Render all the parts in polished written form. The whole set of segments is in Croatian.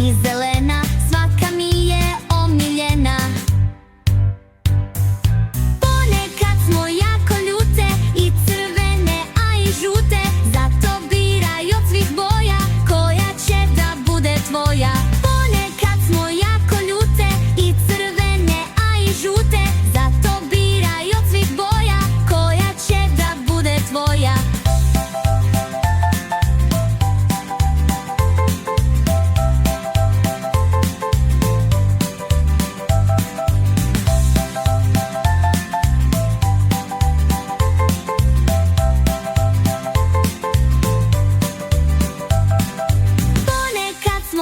i zelena, svaka mi je omiljena. Ponekad smo jako ljute i crvene, a i žute, zato biraj od svih boja koja će da bude tvoja. Ponekad smo jako ljute i crvene, a i žute, zato biraj od svih boja koja će da bude tvoja.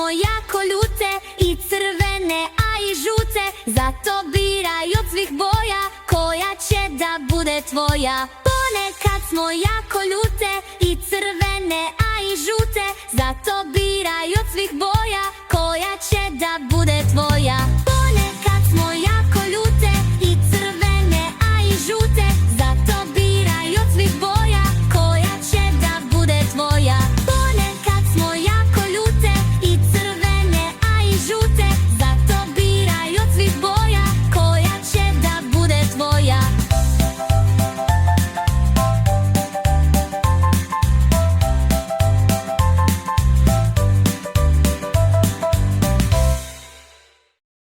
Jako ljute i crvene, a i žute, zato biraj od svih boja koja će da bude tvoja. Ponekad smo jako ljute i crvene, a i žute, zato biraj od svih boja koja će da bude tvoja.